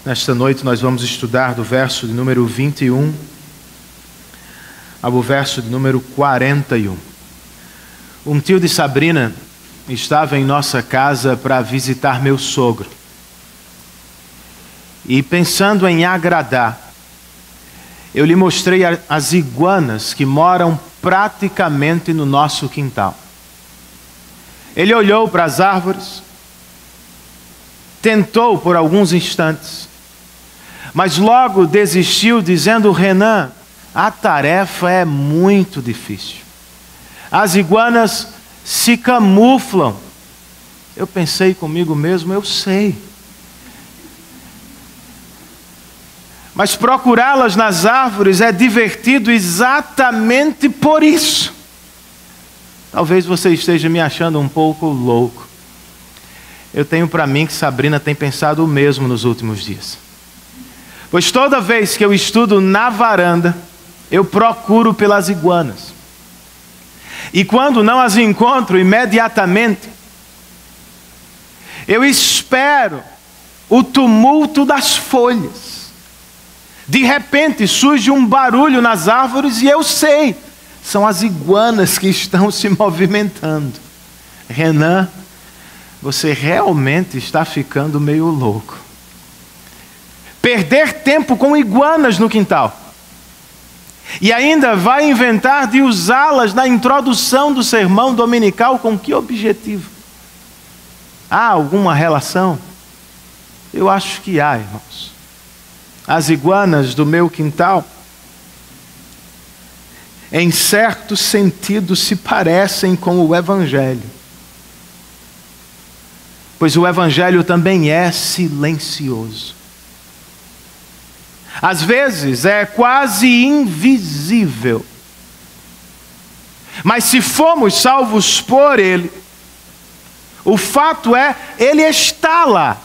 Nesta noite nós vamos estudar do verso de número 21 ao verso de número 41. Um tio de Sabrina estava em nossa casa para visitar meu sogro. E pensando em agradar, eu lhe mostrei as iguanas que moram praticamente no nosso quintal. Ele olhou para as árvores, tentou por alguns instantes, mas logo desistiu dizendo: Renan, a tarefa é muito difícil. As iguanas se camuflam. Eu pensei comigo mesmo, eu sei. Mas procurá-las nas árvores é divertido exatamente por isso. Talvez você esteja me achando um pouco louco. Eu tenho para mim que Sabrina tem pensado o mesmo nos últimos dias. Pois toda vez que eu estudo na varanda, eu procuro pelas iguanas. E quando não as encontro imediatamente, eu espero o tumulto das folhas. De repente surge um barulho nas árvores e eu sei, são as iguanas que estão se movimentando. Renan, você realmente está ficando meio louco. Perder tempo com iguanas no quintal. E ainda vai inventar de usá-las na introdução do sermão dominical, com que objetivo? Há alguma relação? Eu acho que há, irmãos. As iguanas do meu quintal, em certo sentido, se parecem com o Evangelho. Pois o Evangelho também é silencioso. Às vezes é quase invisível. Mas se fomos salvos por Ele, o fato é, Ele está lá.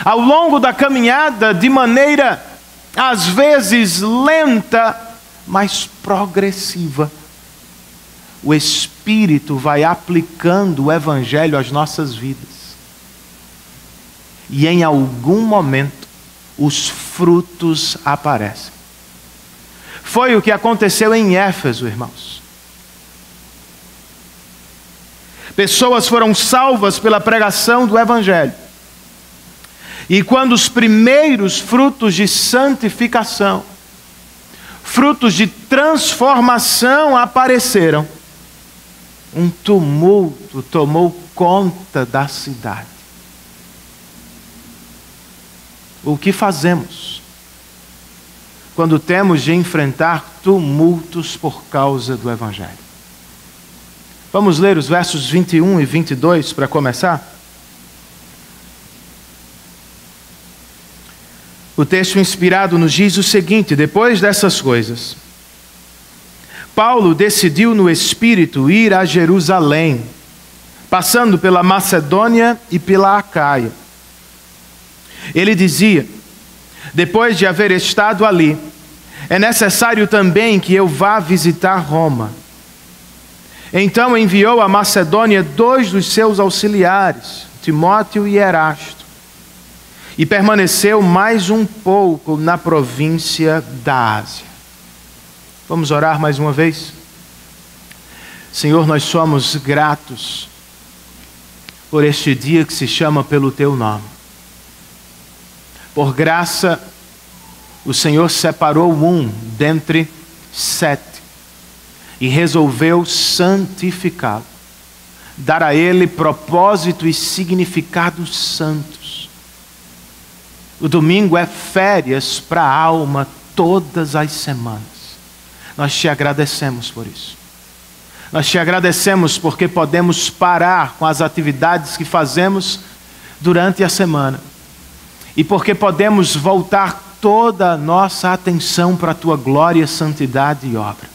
Ao longo da caminhada, de maneira às vezes lenta, mas progressiva, o Espírito vai aplicando o Evangelho às nossas vidas. E em algum momento, os frutos aparecem. Foi o que aconteceu em Éfeso, irmãos. Pessoas foram salvas pela pregação do Evangelho. E quando os primeiros frutos de santificação, frutos de transformação apareceram, um tumulto tomou conta da cidade. O que fazemos quando temos de enfrentar tumultos por causa do Evangelho? Vamos ler os versos 21 e 22 para começar? O texto inspirado nos diz o seguinte: depois dessas coisas, Paulo decidiu no Espírito ir a Jerusalém, passando pela Macedônia e pela Acaia. Ele dizia: depois de haver estado ali, é necessário também que eu vá visitar Roma. Então enviou a Macedônia 2 dos seus auxiliares, Timóteo e Erasto, e permaneceu mais um pouco na província da Ásia. Vamos orar mais uma vez? Senhor, nós somos gratos por este dia que se chama pelo Teu nome. Por graça, o Senhor separou um dentre 7 e resolveu santificá-lo, dar a ele propósito e significado santos. O domingo é férias para a alma todas as semanas. Nós te agradecemos por isso. Nós te agradecemos porque podemos parar com as atividades que fazemos durante a semana. E porque podemos voltar toda a nossa atenção para a Tua glória, santidade e obra.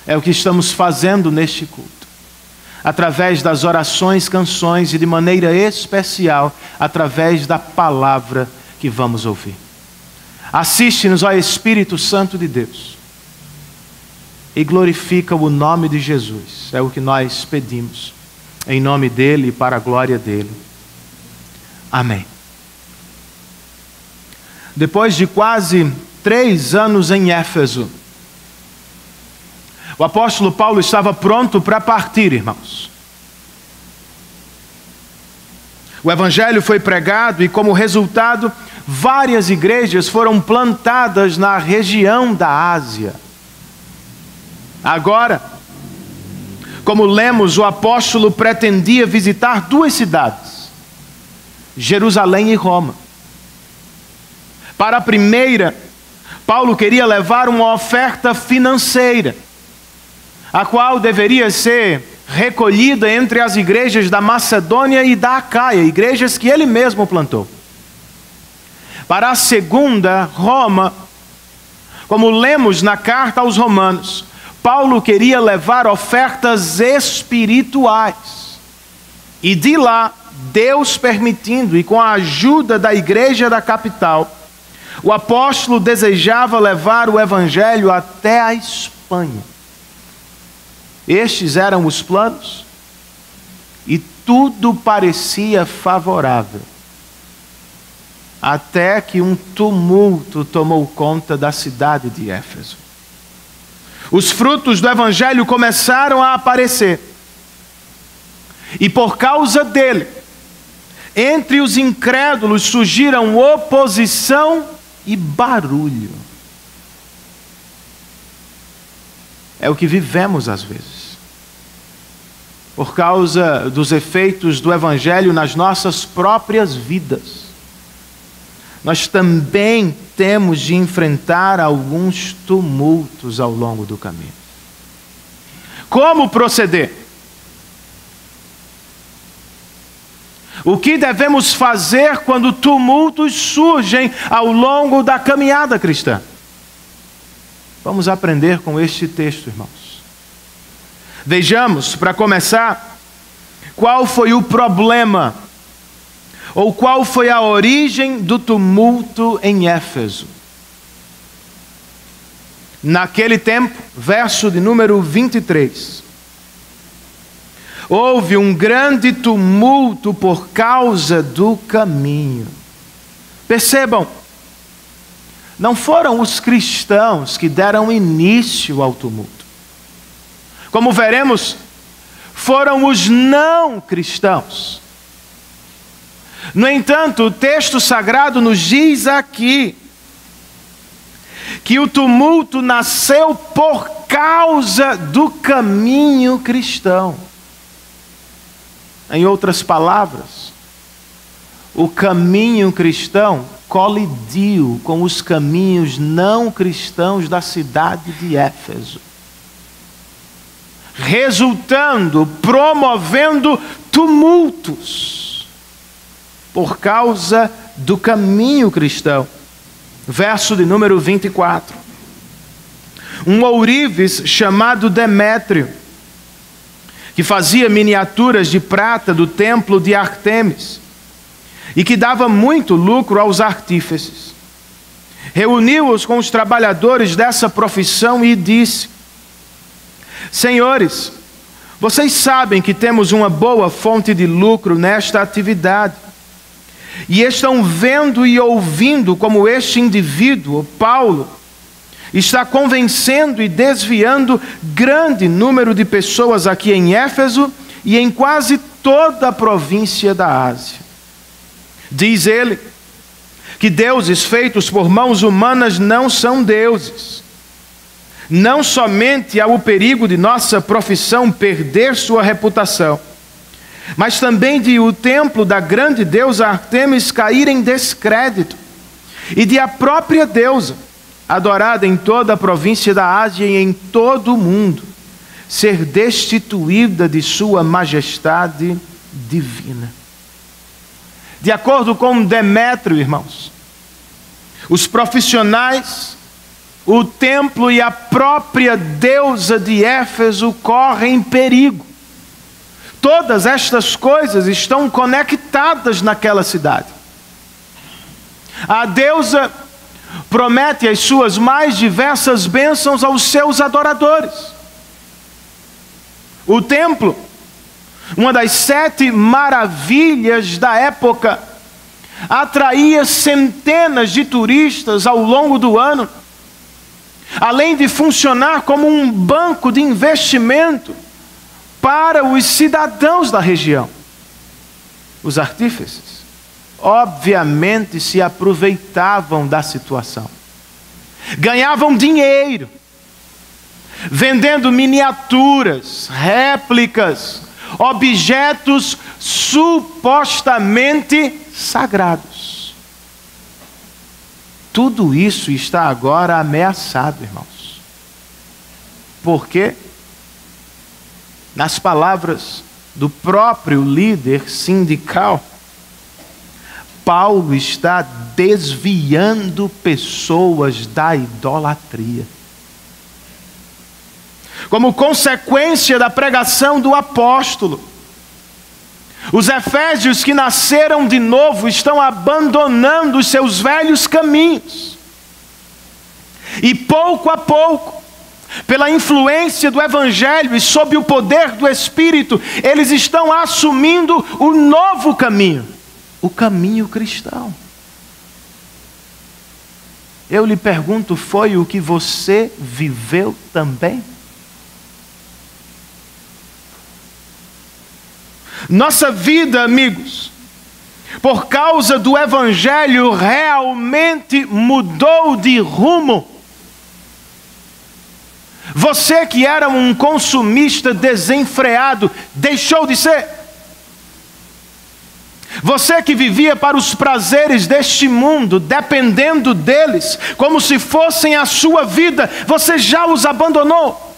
É o que estamos fazendo neste culto. Através das orações, canções e de maneira especial, através da palavra que vamos ouvir. Assiste-nos, ó Espírito Santo de Deus. E glorifica o nome de Jesus. É o que nós pedimos. Em nome dEle e para a glória dEle. Amém. Depois de quase 3 anos em Éfeso, o apóstolo Paulo estava pronto para partir, irmãos. O evangelho foi pregado e, como resultado, várias igrejas foram plantadas na região da Ásia. Agora, como lemos, o apóstolo pretendia visitar 2 cidades, Jerusalém e Roma. Para a primeira, Paulo queria levar uma oferta financeira, a qual deveria ser recolhida entre as igrejas da Macedônia e da Acaia, igrejas que ele mesmo plantou. Para a segunda, Roma, como lemos na carta aos Romanos, Paulo queria levar ofertas espirituais. E de lá, Deus permitindo e com a ajuda da igreja da capital, o apóstolo desejava levar o evangelho até a Espanha. Estes eram os planos e tudo parecia favorável. Até que um tumulto tomou conta da cidade de Éfeso. Os frutos do evangelho começaram a aparecer. E por causa dele, entre os incrédulos surgiram oposição e barulho. É o que vivemos às vezes. Por causa dos efeitos do evangelho nas nossas próprias vidas, nós também temos de enfrentar alguns tumultos ao longo do caminho. Como proceder? O que devemos fazer quando tumultos surgem ao longo da caminhada cristã? Vamos aprender com este texto, irmãos. Vejamos, para começar, qual foi o problema, ou qual foi a origem do tumulto em Éfeso. Naquele tempo, verso de número 23, houve um grande tumulto por causa do caminho. Percebam, não foram os cristãos que deram início ao tumulto. Como veremos, foram os não cristãos. No entanto, o texto sagrado nos diz aqui que o tumulto nasceu por causa do caminho cristão. Em outras palavras, o caminho cristão colidiu com os caminhos não cristãos da cidade de Éfeso, resultando, promovendo tumultos por causa do caminho cristão. Verso de número 24. Um ourives chamado Demétrio, que fazia miniaturas de prata do templo de Ártemis e que dava muito lucro aos artífices, reuniu-os com os trabalhadores dessa profissão e disse: Senhores, vocês sabem que temos uma boa fonte de lucro nesta atividade, e estão vendo e ouvindo como este indivíduo, Paulo, está convencendo e desviando grande número de pessoas aqui em Éfeso e em quase toda a província da Ásia. Diz ele que deuses feitos por mãos humanas não são deuses. Não somente há o perigo de nossa profissão perder sua reputação, mas também de o templo da grande deusa Ártemis cair em descrédito, e de a própria deusa, adorada em toda a província da Ásia e em todo o mundo, ser destituída de sua majestade divina. De acordo com Demétrio, irmãos, os profissionais, o templo e a própria deusa de Éfeso correm perigo. Todas estas coisas estão conectadas naquela cidade. A deusa promete as suas mais diversas bênçãos aos seus adoradores. O templo, uma das 7 maravilhas da época, atraía centenas de turistas ao longo do ano, além de funcionar como um banco de investimento para os cidadãos da região. Os artífices, obviamente, se aproveitavam da situação. Ganhavam dinheiro, vendendo miniaturas, réplicas, objetos supostamente sagrados. Tudo isso está agora ameaçado, irmãos. Por quê? Nas palavras do próprio líder sindical, Paulo está desviando pessoas da idolatria. Como consequência da pregação do apóstolo, os efésios que nasceram de novo estão abandonando os seus velhos caminhos. E pouco a pouco, pela influência do Evangelho e sob o poder do Espírito, eles estão assumindo o novo caminho, o caminho cristão. Eu lhe pergunto, foi o que você viveu também? Nossa vida, amigos, por causa do Evangelho, realmente mudou de rumo. Você que era um consumista desenfreado, deixou de ser. Você que vivia para os prazeres deste mundo, dependendo deles, como se fossem a sua vida, você já os abandonou.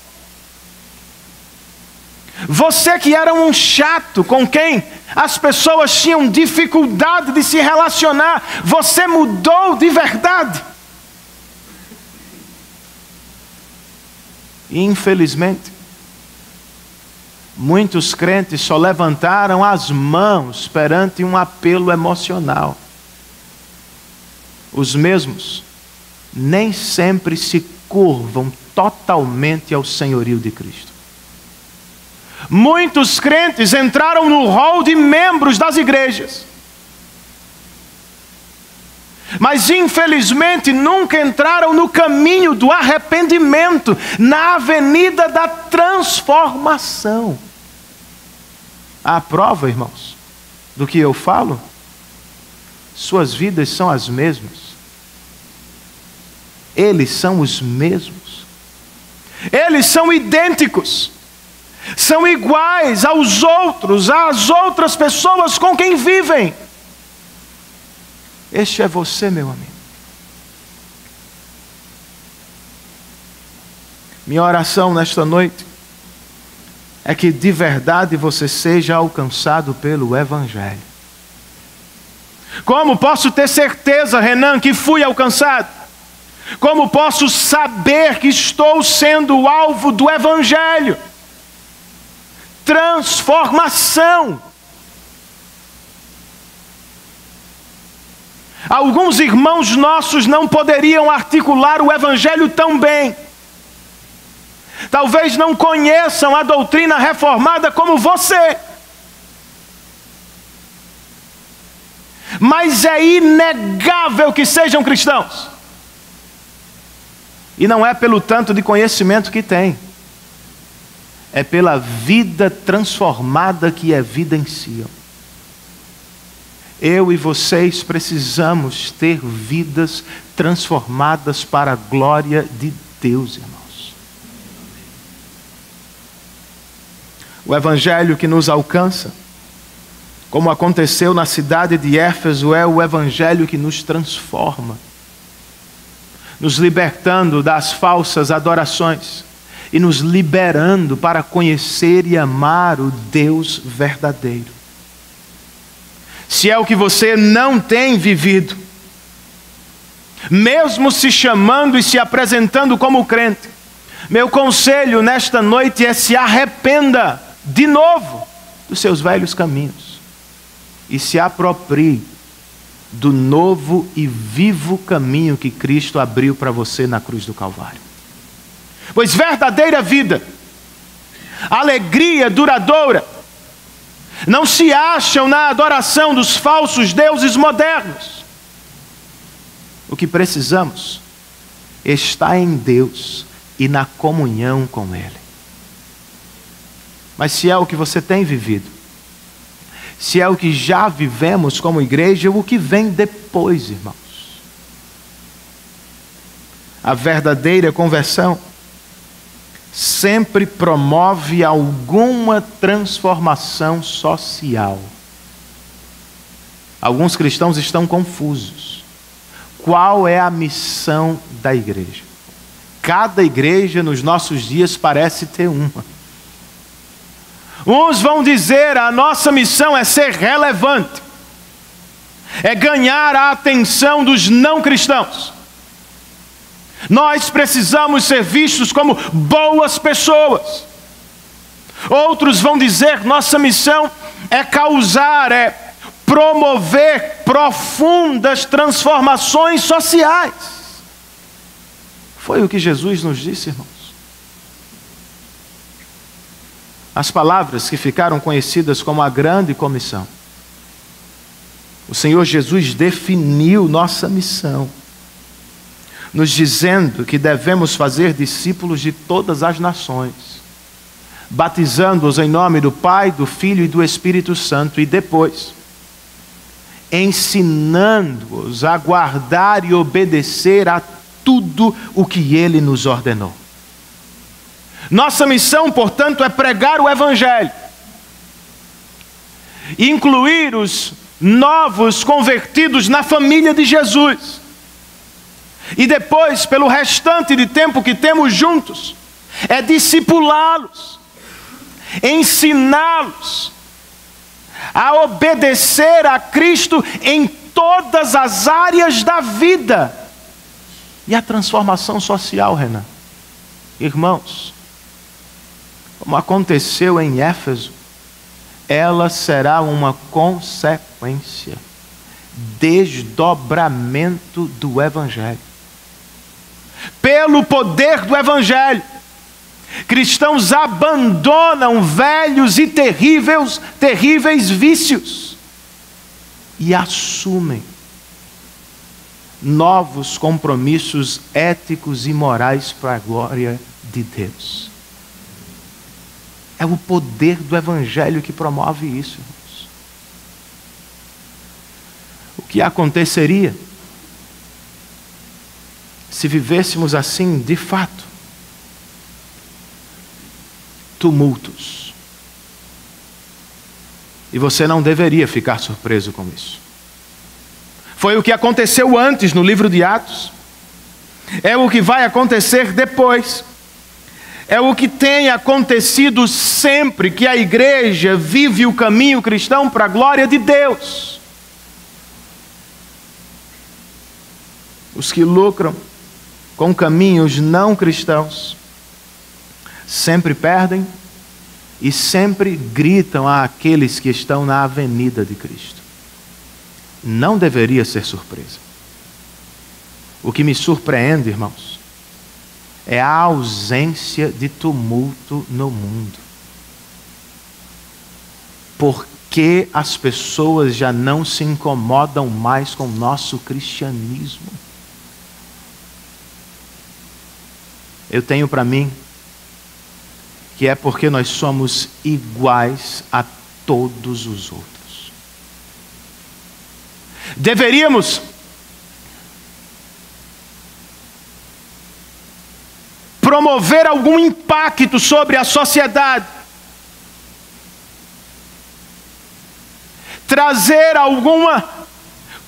Você que era um chato com quem as pessoas tinham dificuldade de se relacionar, você mudou de verdade. E infelizmente, muitos crentes só levantaram as mãos perante um apelo emocional. Os mesmos nem sempre se curvam totalmente ao senhorio de Cristo. Muitos crentes entraram no rol de membros das igrejas, mas infelizmente nunca entraram no caminho do arrependimento, na avenida da transformação. A prova, irmãos, do que eu falo, suas vidas são as mesmas. Eles são os mesmos. Eles são idênticos. São iguais aos outros, às outras pessoas com quem vivem. Este é você, meu amigo. Minha oração nesta noite é que de verdade você seja alcançado pelo Evangelho. Como posso ter certeza, Renan, que fui alcançado? Como posso saber que estou sendo alvo do Evangelho? Transformação. Alguns irmãos nossos não poderiam articular o Evangelho tão bem. Talvez não conheçam a doutrina reformada como você. Mas é inegável que sejam cristãos. E não é pelo tanto de conhecimento que têm. É pela vida transformada que evidenciam. Eu e vocês precisamos ter vidas transformadas para a glória de Deus, irmãos. O Evangelho que nos alcança, como aconteceu na cidade de Éfeso, é o Evangelho que nos transforma, nos libertando das falsas adorações e nos liberando para conhecer e amar o Deus verdadeiro. Se é o que você não tem vivido, mesmo se chamando e se apresentando como crente, meu conselho nesta noite é: se arrependa de novo dos seus velhos caminhos e se aproprie do novo e vivo caminho que Cristo abriu para você na cruz do Calvário. Pois verdadeira vida, alegria duradoura, não se acham na adoração dos falsos deuses modernos. O que precisamos está em Deus e na comunhão com Ele. Mas se é o que você tem vivido, se é o que já vivemos como igreja, o que vem depois, irmãos? A verdadeira conversão sempre promove alguma transformação social. Alguns cristãos estão confusos. Qual é a missão da igreja? Cada igreja nos nossos dias parece ter uma. Uns vão dizer: a nossa missão é ser relevante, é ganhar a atenção dos não cristãos. Nós precisamos ser vistos como boas pessoas. Outros vão dizer: nossa missão é causar, é promover profundas transformações sociais. Foi o que Jesus nos disse, irmãos. As palavras que ficaram conhecidas como a grande comissão. O Senhor Jesus definiu nossa missão, nos dizendo que devemos fazer discípulos de todas as nações, batizando-os em nome do Pai, do Filho e do Espírito Santo, e depois ensinando-os a guardar e obedecer a tudo o que Ele nos ordenou. Nossa missão, portanto, é pregar o Evangelho, incluir os novos convertidos na família de Jesus, e depois, pelo restante de tempo que temos juntos, é discipulá-los, ensiná-los a obedecer a Cristo em todas as áreas da vida. E a transformação social, Renan? Irmãos, como aconteceu em Éfeso, ela será uma consequência, desdobramento do Evangelho. Pelo poder do Evangelho, cristãos abandonam velhos e terríveis vícios e assumem novos compromissos éticos e morais para a glória de Deus. É o poder do Evangelho que promove isso, irmãos. O que aconteceria se vivêssemos assim de fato? Tumultos. E você não deveria ficar surpreso com isso. Foi o que aconteceu antes no livro de Atos. É o que vai acontecer depois. É o que tem acontecido sempre que a igreja vive o caminho cristão para a glória de Deus. Os que lucram com caminhos não cristãos sempre perdem e sempre gritam àqueles que estão na avenida de Cristo. Não deveria ser surpresa. O que me surpreende, irmãos, é a ausência de tumulto no mundo. Por que as pessoas já não se incomodam mais com o nosso cristianismo? Eu tenho para mim que é porque nós somos iguais a todos os outros. Deveríamos promover algum impacto sobre a sociedade, trazer alguma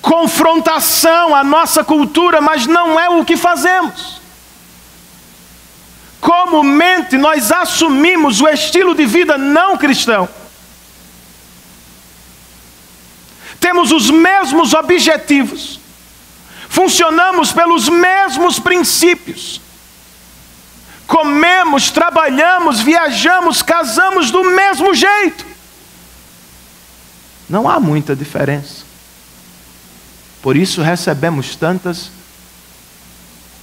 confrontação à nossa cultura, mas não é o que fazemos. Comumente nós assumimos o estilo de vida não cristão. Temos os mesmos objetivos, funcionamos pelos mesmos princípios, comemos, trabalhamos, viajamos, casamos do mesmo jeito. Não há muita diferença. Por isso recebemos tantas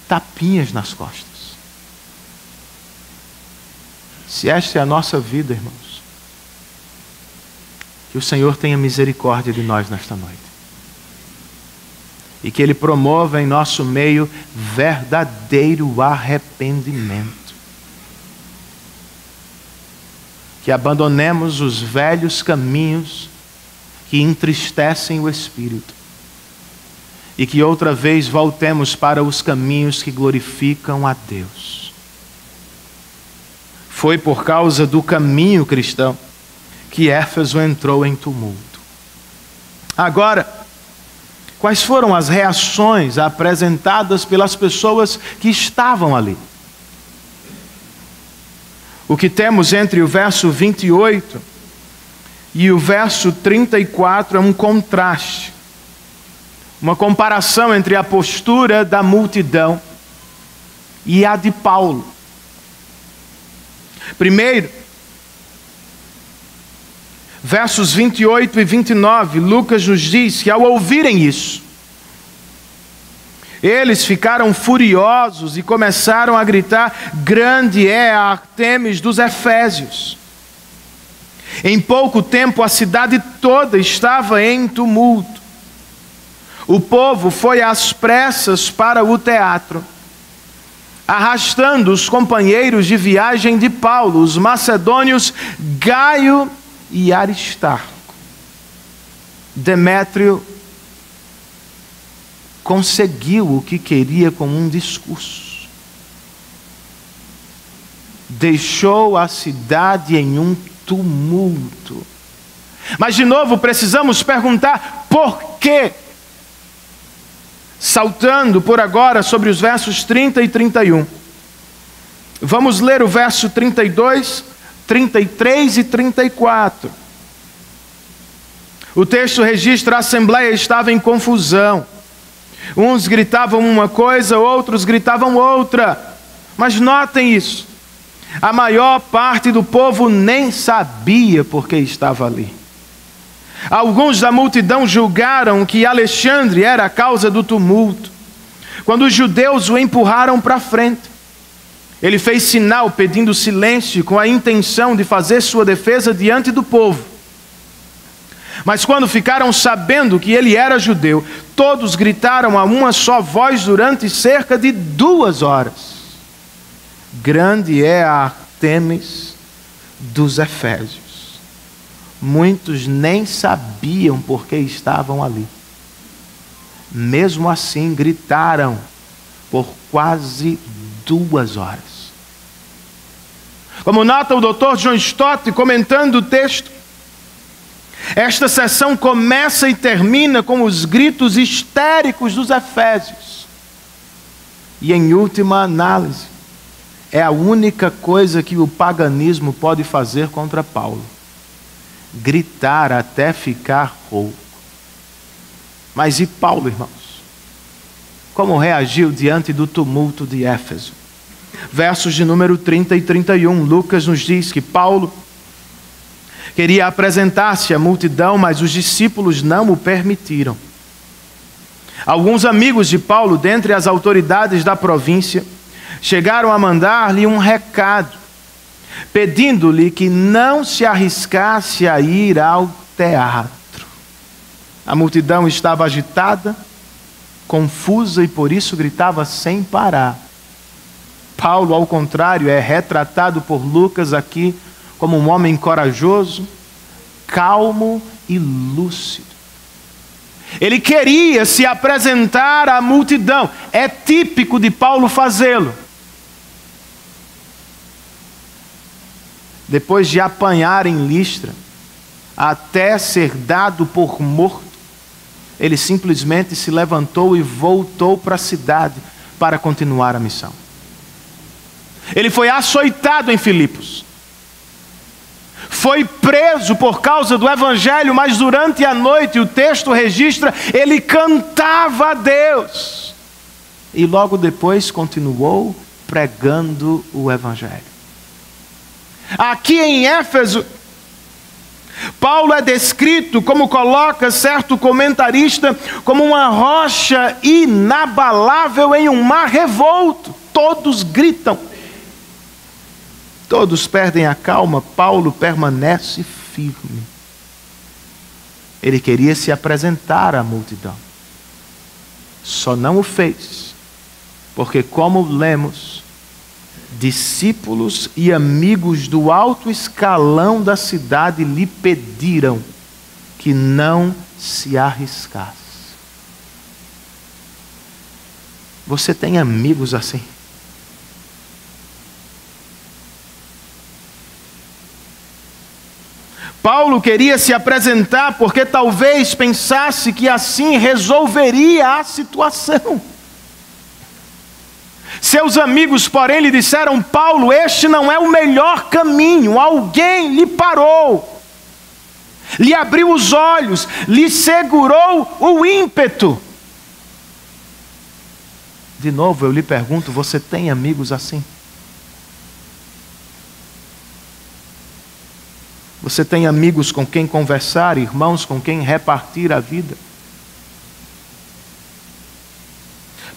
tapinhas nas costas. Se esta é a nossa vida, irmãos, Que o Senhor tenha misericórdia de nós nesta noite. E que Ele promova em nosso meio verdadeiro arrependimento. Que abandonemos os velhos caminhos que entristecem o Espírito. E que outra vez voltemos para os caminhos que glorificam a Deus. Foi por causa do caminho cristão que Éfeso entrou em tumulto. Agora, quais foram as reações apresentadas pelas pessoas que estavam ali? O que temos entre o verso 28 e o verso 34 é um contraste. Uma comparação entre a postura da multidão e a de Paulo. Primeiro, versos 28 e 29, Lucas nos diz que ao ouvirem isso, eles ficaram furiosos e começaram a gritar: grande é a Ártemis dos Efésios. Em pouco tempo a cidade toda estava em tumulto. O povo foi às pressas para o teatro, arrastando os companheiros de viagem de Paulo, os macedônios Gaio e Aristarco. Demétrio conseguiu o que queria com um discurso. Deixou a cidade em um tumulto. Mas de novo precisamos perguntar por quê? Saltando por agora sobre os versos 30 e 31. Vamos ler o verso 32, 33 e 34. O texto registra: a assembleia estava em confusão. Uns gritavam uma coisa, outros gritavam outra. Mas notem isso: a maior parte do povo nem sabia por que estava ali. Alguns da multidão julgaram que Alexandre era a causa do tumulto. Quando os judeus o empurraram para frente, ele fez sinal pedindo silêncio com a intenção de fazer sua defesa diante do povo. Mas quando ficaram sabendo que ele era judeu, todos gritaram a uma só voz durante cerca de 2 horas: grande é a Ártemis dos Efésios. Muitos nem sabiam por que estavam ali. Mesmo assim, gritaram por quase 2 horas. Como nota o Dr. John Stott, comentando o texto, esta sessão começa e termina com os gritos histéricos dos efésios. E em última análise, é a única coisa que o paganismo pode fazer contra Paulo: gritar até ficar rouco. Mas e Paulo, irmãos? Como reagiu diante do tumulto de Éfeso? Versos de número 30 e 31, Lucas nos diz que Paulo queria apresentar-se à multidão, mas os discípulos não o permitiram. Alguns amigos de Paulo, dentre as autoridades da província, chegaram a mandar-lhe um recado, pedindo-lhe que não se arriscasse a ir ao teatro. A multidão estava agitada, confusa e por isso gritava sem parar. Paulo, ao contrário, é retratado por Lucas aqui como um homem corajoso, calmo e lúcido. Ele queria se apresentar à multidão. É típico de Paulo fazê-lo. Depois de apanhar em Listra, até ser dado por morto, ele simplesmente se levantou e voltou para a cidade para continuar a missão. Ele foi açoitado em Filipos. Foi preso por causa do evangelho, mas durante a noite, o texto registra, ele cantava a Deus. E logo depois continuou pregando o evangelho. Aqui em Éfeso, Paulo é descrito, como coloca certo comentarista, como uma rocha inabalável em um mar revolto. Todos gritam. Todos perdem a calma, Paulo permanece firme. Ele queria se apresentar à multidão. Só não o fez, porque, como lemos, discípulos e amigos do alto escalão da cidade lhe pediram que não se arriscasse. Você tem amigos assim? Paulo queria se apresentar porque talvez pensasse que assim resolveria a situação. Seus amigos, porém, lhe disseram: Paulo, este não é o melhor caminho. Alguém lhe parou, lhe abriu os olhos, lhe segurou o ímpeto. De novo eu lhe pergunto, você tem amigos assim? Você tem amigos com quem conversar, irmãos com quem repartir a vida?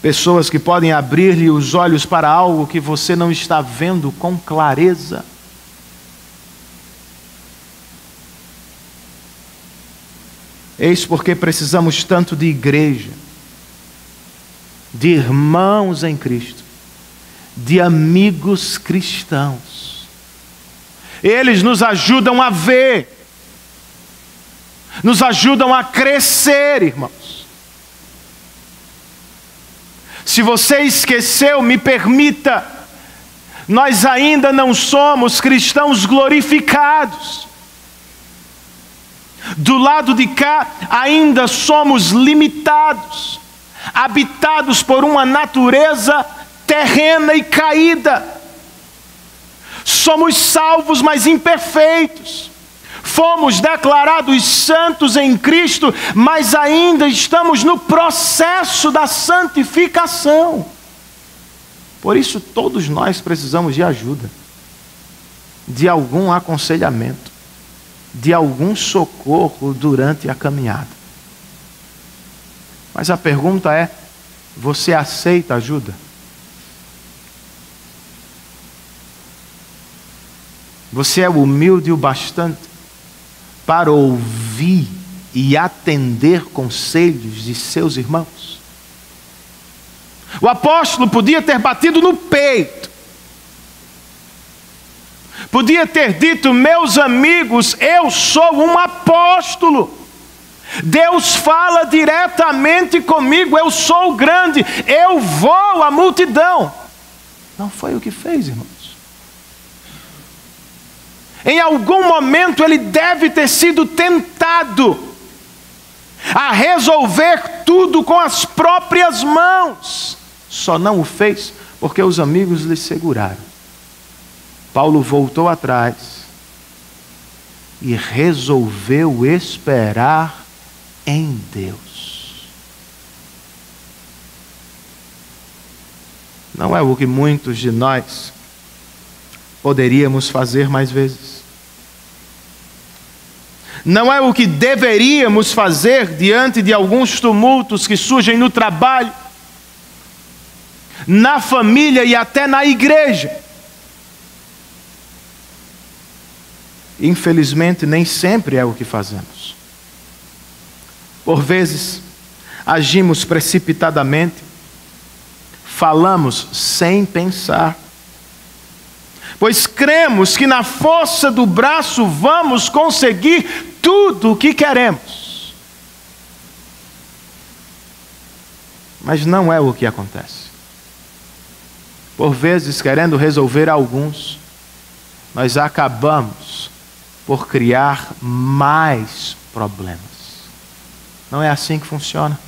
Pessoas que podem abrir-lhe os olhos para algo que você não está vendo com clareza. Eis porque precisamos tanto de igreja, de irmãos em Cristo, de amigos cristãos. Eles nos ajudam a ver, nos ajudam a crescer, irmãos. Se você esqueceu, me permita, nós ainda não somos cristãos glorificados. Do lado de cá, ainda somos limitados, habitados por uma natureza terrena e caída. Somos salvos, mas imperfeitos. Fomos declarados santos em Cristo, mas ainda estamos no processo da santificação. Por isso, todos nós precisamos de ajuda, de algum aconselhamento, de algum socorro durante a caminhada. Mas a pergunta é: você aceita ajuda? Você é humilde o bastante para ouvir e atender conselhos de seus irmãos? O apóstolo podia ter batido no peito, podia ter dito: meus amigos, eu sou um apóstolo, Deus fala diretamente comigo, eu sou grande, eu vou à multidão. Não foi o que fez, irmãos. Em algum momento ele deve ter sido tentado a resolver tudo com as próprias mãos. Só não o fez porque os amigos lhe seguraram. Paulo voltou atrás e resolveu esperar em Deus. Não é o que muitos de nós poderíamos fazer mais vezes. Não é o que deveríamos fazer diante de alguns tumultos que surgem no trabalho, na família e até na igreja. Infelizmente, nem sempre é o que fazemos. Por vezes, agimos precipitadamente, falamos sem pensar, pois cremos que na força do braço vamos conseguir tudo o que queremos. Mas não é o que acontece. Por vezes, querendo resolver alguns, nós acabamos por criar mais problemas. Não é assim que funciona.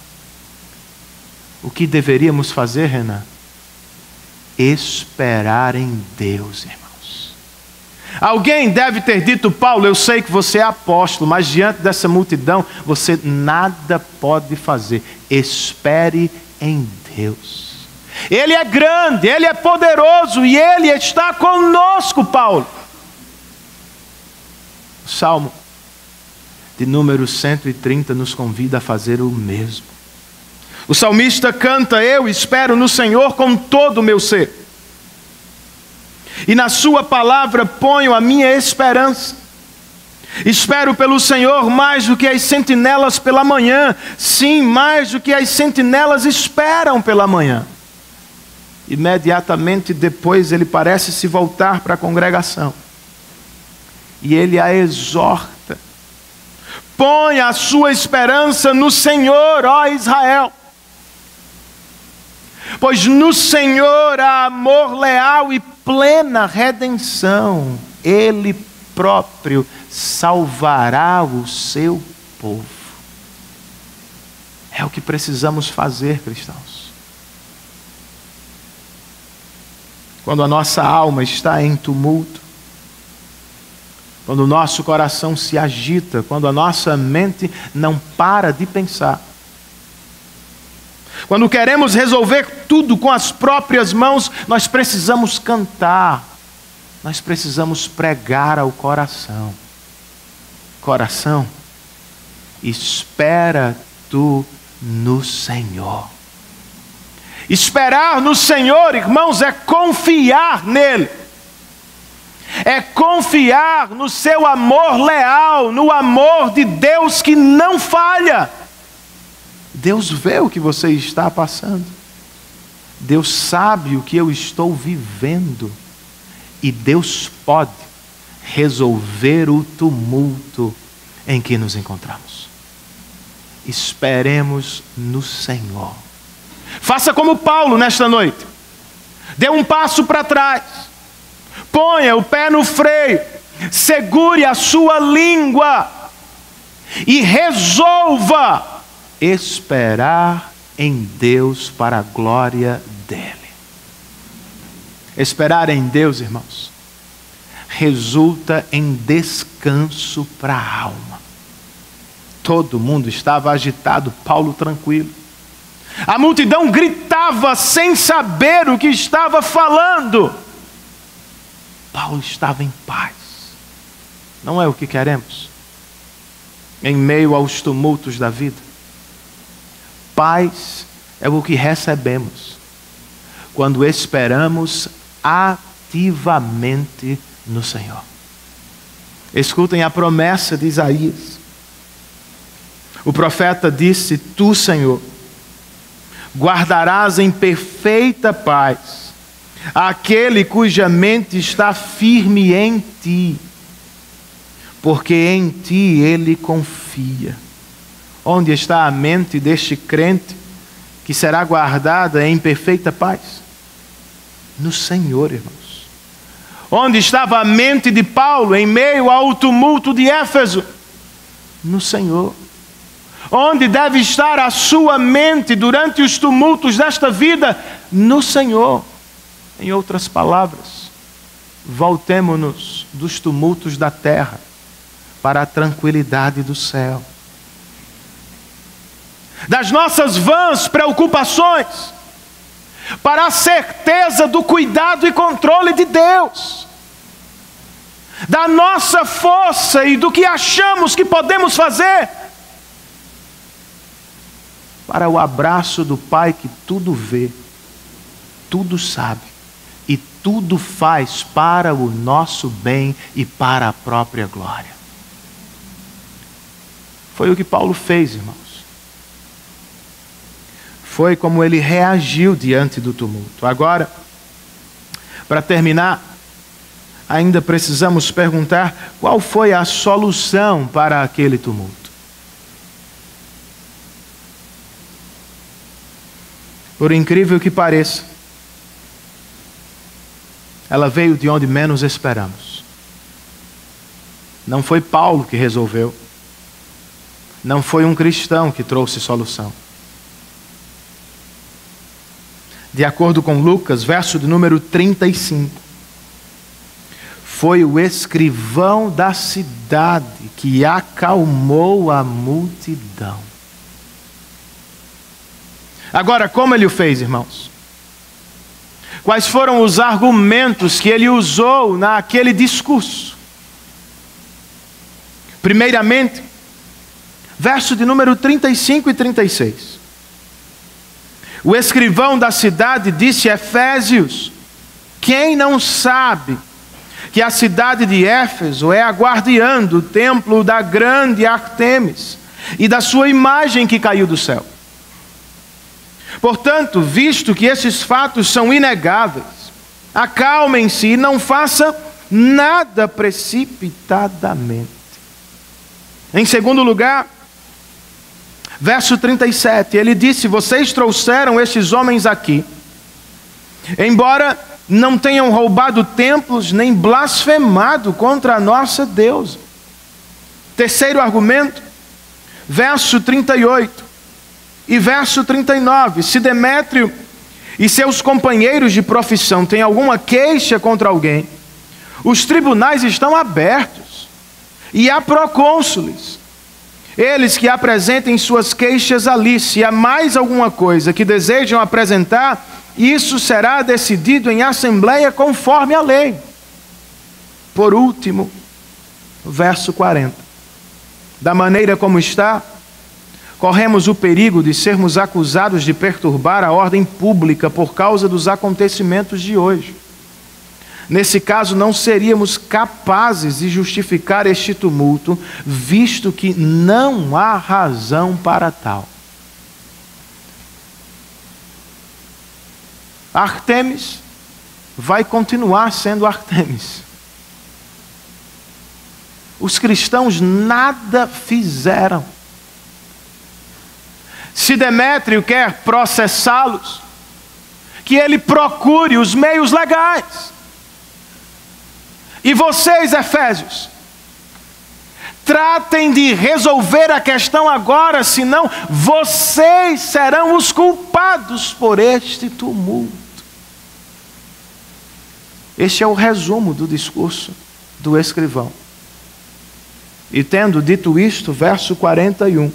O que deveríamos fazer, Renan? Esperar em Deus, irmãos. Alguém deve ter dito: Paulo, eu sei que você é apóstolo, mas diante dessa multidão você nada pode fazer. Espere em Deus. Ele é grande, Ele é poderoso e Ele está conosco, Paulo. O Salmo de número 130 nos convida a fazer o mesmo. O salmista canta: eu espero no Senhor com todo o meu ser, e na sua palavra ponho a minha esperança. Espero pelo Senhor mais do que as sentinelas pela manhã. Sim, mais do que as sentinelas esperam pela manhã. Imediatamente depois ele parece se voltar para a congregação. E ele a exorta. Põe a sua esperança no Senhor, ó Israel. Pois no Senhor há amor leal e plena redenção. Ele próprio salvará o seu povo. É o que precisamos fazer, cristãos. Quando a nossa alma está em tumulto, quando o nosso coração se agita, quando a nossa mente não para de pensar, quando queremos resolver tudo com as próprias mãos, nós precisamos cantar, nós precisamos pregar ao coração. Coração, espera tu no Senhor. Esperar no Senhor, irmãos, é confiar nele. É confiar no seu amor leal, no amor de Deus que não falha. Deus vê o que você está passando. Deus sabe o que eu estou vivendo. E Deus pode resolver o tumulto em que nos encontramos. Esperemos no Senhor. Faça como Paulo nesta noite. Dê um passo para trás. Ponha o pé no freio. Segure a sua língua. E resolva esperar em Deus para a glória dele. Esperar em Deus, irmãos, resulta em descanso para a alma. Todo mundo estava agitado, Paulo tranquilo. A multidão gritava sem saber o que estava falando. Paulo estava em paz. Não é o que queremos? Em meio aos tumultos da vida. Paz é o que recebemos quando esperamos ativamente no Senhor. Escutem a promessa de Isaías. O profeta disse: Tu, Senhor, guardarás em perfeita paz aquele cuja mente está firme em ti, porque em ti ele confia. Onde está a mente deste crente que será guardada em perfeita paz? No Senhor, irmãos. Onde estava a mente de Paulo em meio ao tumulto de Éfeso? No Senhor. Onde deve estar a sua mente durante os tumultos desta vida? No Senhor. Em outras palavras, voltemo-nos dos tumultos da terra para a tranquilidade do céu. Das nossas vãs preocupações para a certeza do cuidado e controle de Deus. Da nossa força e do que achamos que podemos fazer para o abraço do Pai que tudo vê, tudo sabe e tudo faz para o nosso bem e para a própria glória. Foi o que Paulo fez, irmãos. Foi como ele reagiu diante do tumulto. Agora, para terminar, ainda precisamos perguntar qual foi a solução para aquele tumulto. Por incrível que pareça, ela veio de onde menos esperamos. Não foi Paulo que resolveu. Não foi um cristão que trouxe solução. De acordo com Lucas, verso de número 35, foi o escrivão da cidade que acalmou a multidão. Agora, como ele o fez, irmãos? Quais foram os argumentos que ele usou naquele discurso? Primeiramente, verso de número 35 e 36. O escrivão da cidade disse a Efésios: quem não sabe que a cidade de Éfeso é a guardiã do templo da grande Ártemis e da sua imagem que caiu do céu. Portanto, visto que esses fatos são inegáveis, acalmem-se e não faça nada precipitadamente. Em segundo lugar, verso 37, ele disse: vocês trouxeram estes homens aqui, embora não tenham roubado templos, nem blasfemado contra a nossa deusa. Terceiro argumento, verso 38 e verso 39. Se Demétrio e seus companheiros de profissão têm alguma queixa contra alguém, os tribunais estão abertos e há procônsules. Eles que apresentem suas queixas ali. Se há mais alguma coisa que desejam apresentar, isso será decidido em assembleia conforme a lei. Por último, verso 40. Da maneira como está, corremos o perigo de sermos acusados de perturbar a ordem pública por causa dos acontecimentos de hoje. Nesse caso, não seríamos capazes de justificar este tumulto, visto que não há razão para tal. Ártemis vai continuar sendo Ártemis. Os cristãos nada fizeram. Se Demétrio quer processá-los, que ele procure os meios legais. E vocês, Efésios, tratem de resolver a questão agora, senão vocês serão os culpados por este tumulto. Este é o resumo do discurso do escrivão. E tendo dito isto, verso 41,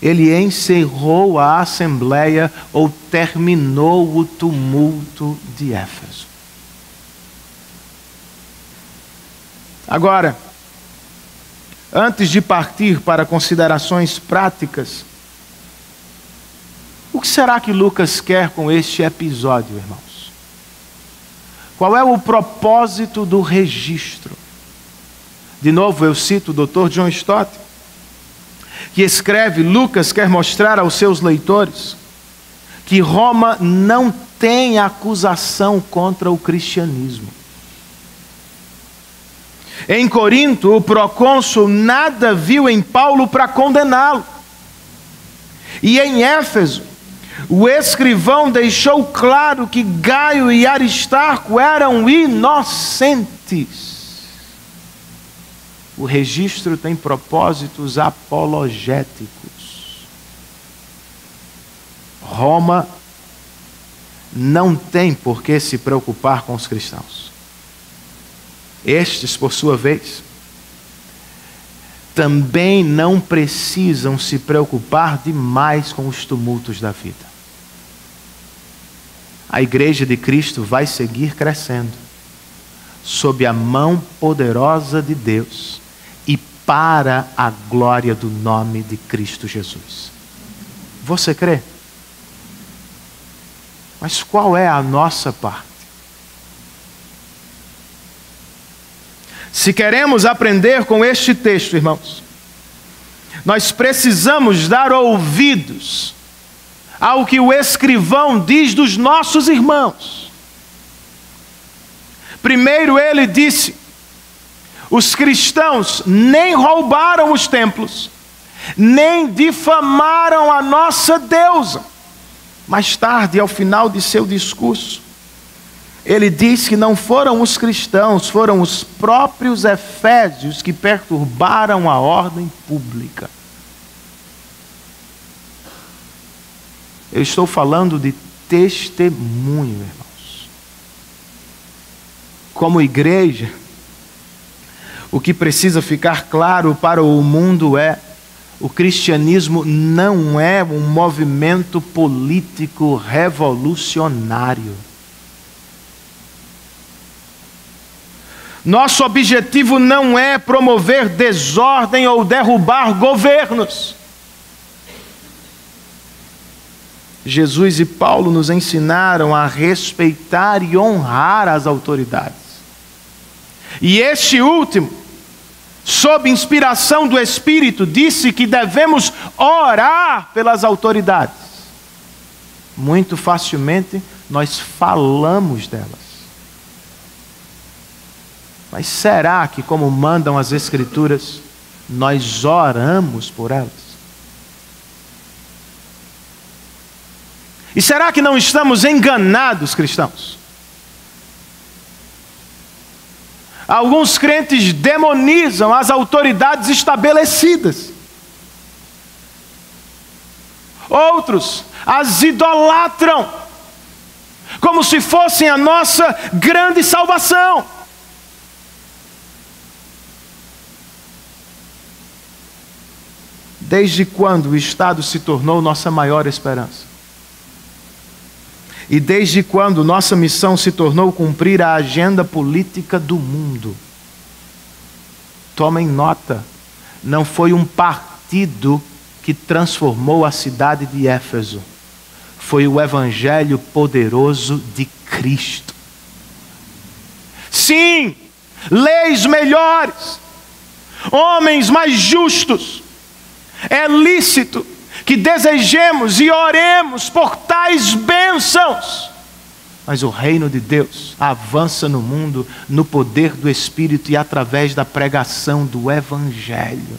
ele encerrou a assembleia, ou terminou o tumulto de Éfeso. Agora, antes de partir para considerações práticas, o que será que Lucas quer com este episódio, irmãos? Qual é o propósito do registro? De novo, eu cito o Dr. John Stott, que escreve: Lucas quer mostrar aos seus leitores que Roma não tem acusação contra o cristianismo. Em Corinto, o procônsul nada viu em Paulo para condená-lo. E em Éfeso, o escrivão deixou claro que Gaio e Aristarco eram inocentes. O registro tem propósitos apologéticos. Roma não tem por que se preocupar com os cristãos. Estes, por sua vez, também não precisam se preocupar demais com os tumultos da vida. A igreja de Cristo vai seguir crescendo, sob a mão poderosa de Deus e para a glória do nome de Cristo Jesus. Você crê? Mas qual é a nossa parte? Se queremos aprender com este texto, irmãos, nós precisamos dar ouvidos ao que o escrivão diz dos nossos irmãos. Primeiro ele disse: os cristãos nem roubaram os templos, nem difamaram a nossa deusa. Mais tarde, ao final de seu discurso, ele diz que não foram os cristãos, foram os próprios efésios que perturbaram a ordem pública. Eu estou falando de testemunho, irmãos. Como igreja, o que precisa ficar claro para o mundo é: o cristianismo não é um movimento político revolucionário. Nosso objetivo não é promover desordem ou derrubar governos. Jesus e Paulo nos ensinaram a respeitar e honrar as autoridades. E este último, sob inspiração do Espírito, disse que devemos orar pelas autoridades. Muito facilmente nós falamos delas. Mas será que, como mandam as Escrituras, nós oramos por elas? E será que não estamos enganados, cristãos? Alguns crentes demonizam as autoridades estabelecidas. Outros as idolatram, como se fossem a nossa grande salvação. Desde quando o Estado se tornou nossa maior esperança? E desde quando nossa missão se tornou cumprir a agenda política do mundo? Tomem nota, não foi um partido que transformou a cidade de Éfeso. Foi o Evangelho poderoso de Cristo. Sim, leis melhores, homens mais justos. É lícito que desejemos e oremos por tais bênçãos. Mas o reino de Deus avança no mundo no poder do Espírito e através da pregação do Evangelho.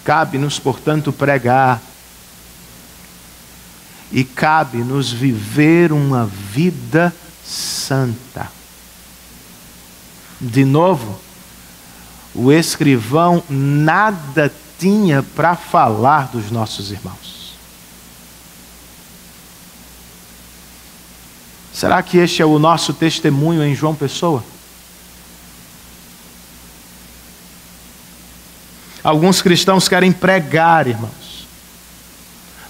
Cabe-nos, portanto, pregar. E cabe-nos viver uma vida santa. De novo, o escrivão nada tinha para falar dos nossos irmãos. Será que este é o nosso testemunho em João Pessoa? Alguns cristãos querem pregar, irmãos,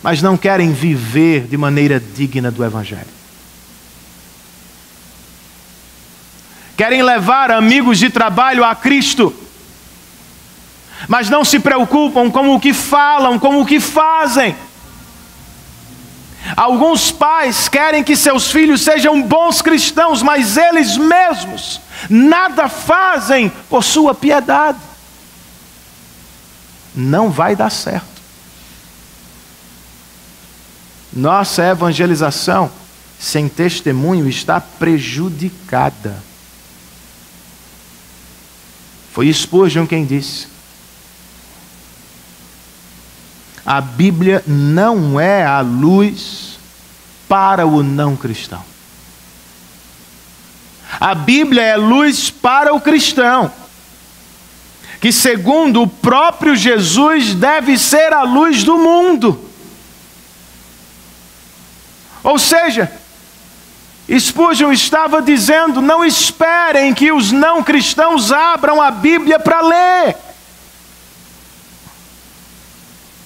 mas não querem viver de maneira digna do Evangelho. Querem levar amigos de trabalho a Cristo, mas não se preocupam com o que falam, com o que fazem. Alguns pais querem que seus filhos sejam bons cristãos, mas eles mesmos nada fazem por sua piedade. Não vai dar certo. Nossa evangelização sem testemunho está prejudicada. Foi Spurgeon quem disse: a Bíblia não é a luz para o não cristão. A Bíblia é luz para o cristão, que segundo o próprio Jesus deve ser a luz do mundo. Ou seja, Spurgeon estava dizendo: não esperem que os não cristãos abram a Bíblia para ler.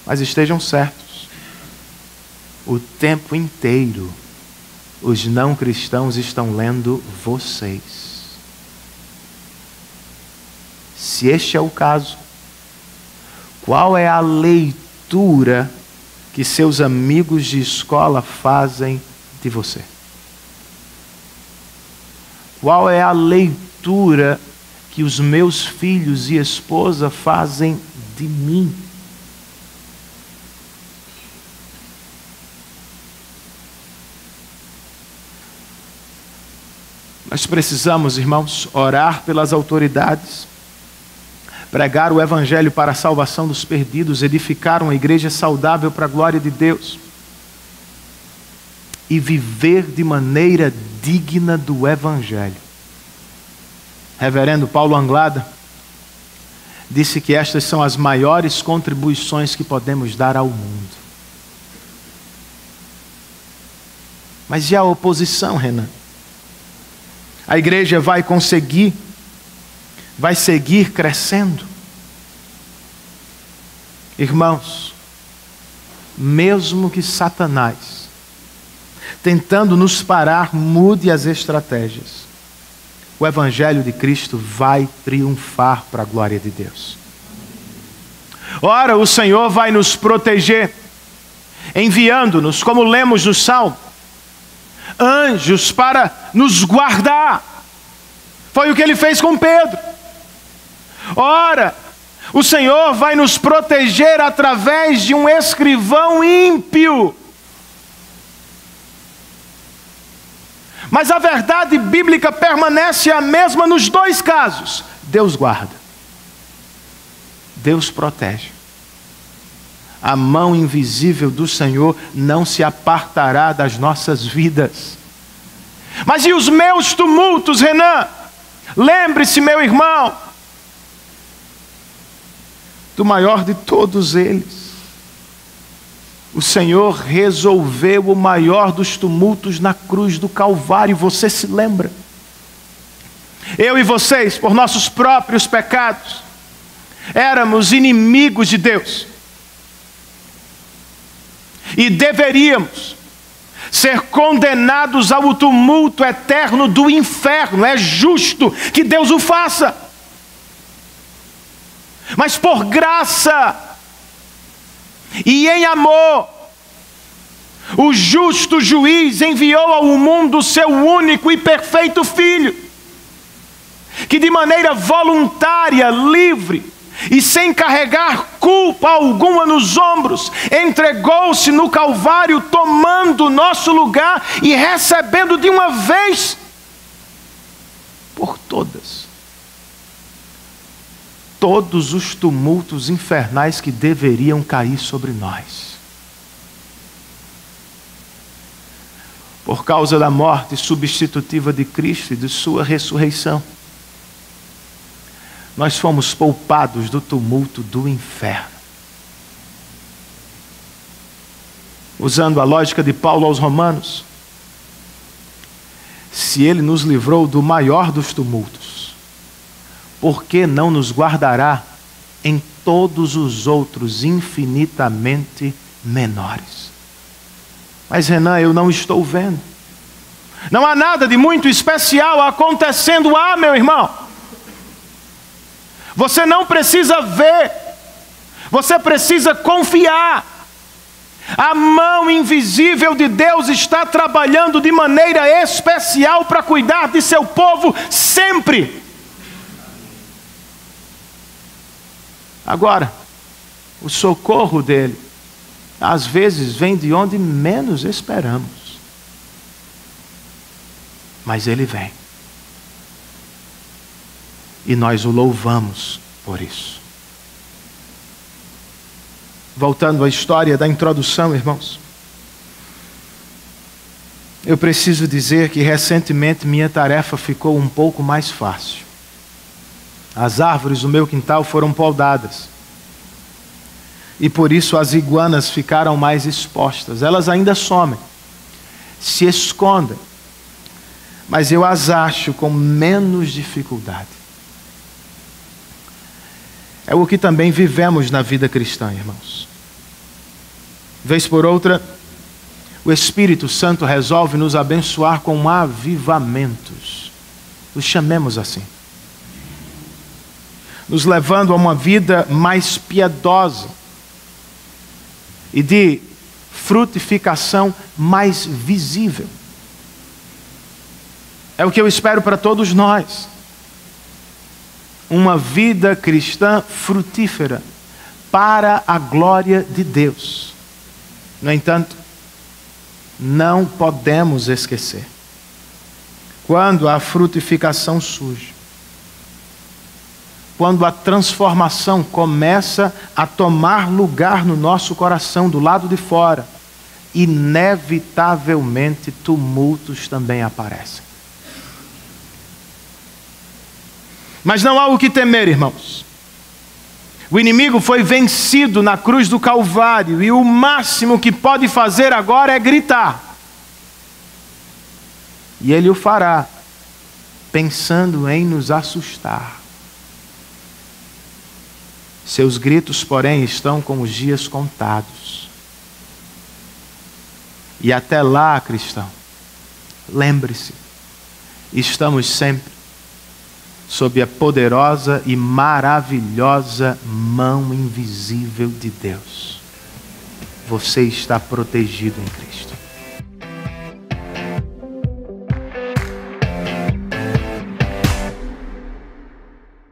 Mas estejam certos, o tempo inteiro os não cristãos estão lendo vocês. Se este é o caso, qual é a leitura que seus amigos de escola fazem de você? Qual é a leitura que os meus filhos e esposa fazem de mim? Nós precisamos, irmãos, orar pelas autoridades, pregar o Evangelho para a salvação dos perdidos, edificar uma igreja saudável para a glória de Deus e viver de maneira digna do Evangelho. Reverendo Paulo Anglada disse que estas são as maiores contribuições que podemos dar ao mundo. Mas e a oposição, Renan? A igreja vai seguir crescendo? Irmãos, mesmo que Satanás, tentando nos parar, mude as estratégias, o Evangelho de Cristo vai triunfar para a glória de Deus. Ora, o Senhor vai nos proteger, enviando-nos, como lemos no Salmo, anjos para nos guardar. Foi o que ele fez com Pedro. Ora, o Senhor vai nos proteger através de um escrivão ímpio. Mas a verdade bíblica permanece a mesma nos dois casos. Deus guarda. Deus protege. A mão invisível do Senhor não se apartará das nossas vidas. Mas e os meus tumultos, Renan? Lembre-se, meu irmão, do maior de todos eles. O Senhor resolveu o maior dos tumultos na cruz do Calvário. Você se lembra? Eu e vocês, por nossos próprios pecados, éramos inimigos de Deus. E deveríamos ser condenados ao tumulto eterno do inferno. É justo que Deus o faça. Mas por graça e em amor, o justo juiz enviou ao mundo o seu único e perfeito Filho, que de maneira voluntária, livre e sem carregar culpa alguma nos ombros, entregou-se no Calvário, tomando o nosso lugar e recebendo de uma vez por todas todos os tumultos infernais que deveriam cair sobre nós. Por causa da morte substitutiva de Cristo e de sua ressurreição, nós fomos poupados do tumulto do inferno. Usando a lógica de Paulo aos Romanos, se ele nos livrou do maior dos tumultos, por que não nos guardará em todos os outros infinitamente menores? Mas Renan, eu não estou vendo. Não há nada de muito especial acontecendo. Meu irmão. Você não precisa ver. Você precisa confiar. A mão invisível de Deus está trabalhando de maneira especial para cuidar de seu povo sempre. Agora, o socorro dele, às vezes, vem de onde menos esperamos. Mas ele vem. E nós o louvamos por isso. Voltando à história da introdução, irmãos. Eu preciso dizer que recentemente minha tarefa ficou um pouco mais fácil. As árvores do meu quintal foram podadas. E por isso as iguanas ficaram mais expostas. Elas ainda somem, se escondem. Mas eu as acho com menos dificuldade. É o que também vivemos na vida cristã, irmãos. Vez por outra, o Espírito Santo resolve nos abençoar com avivamentos. Os chamemos assim. Nos levando a uma vida mais piedosa e de frutificação mais visível. É o que eu espero para todos nós. Uma vida cristã frutífera para a glória de Deus. No entanto, não podemos esquecer, quando a frutificação surge, quando a transformação começa a tomar lugar no nosso coração, do lado de fora, inevitavelmente tumultos também aparecem. Mas não há o que temer, irmãos. O inimigo foi vencido na cruz do Calvário e o máximo que pode fazer agora é gritar. E ele o fará, pensando em nos assustar. Seus gritos, porém, estão com os dias contados. E até lá, cristão, lembre-se, estamos sempre sob a poderosa e maravilhosa mão invisível de Deus. Você está protegido em Cristo.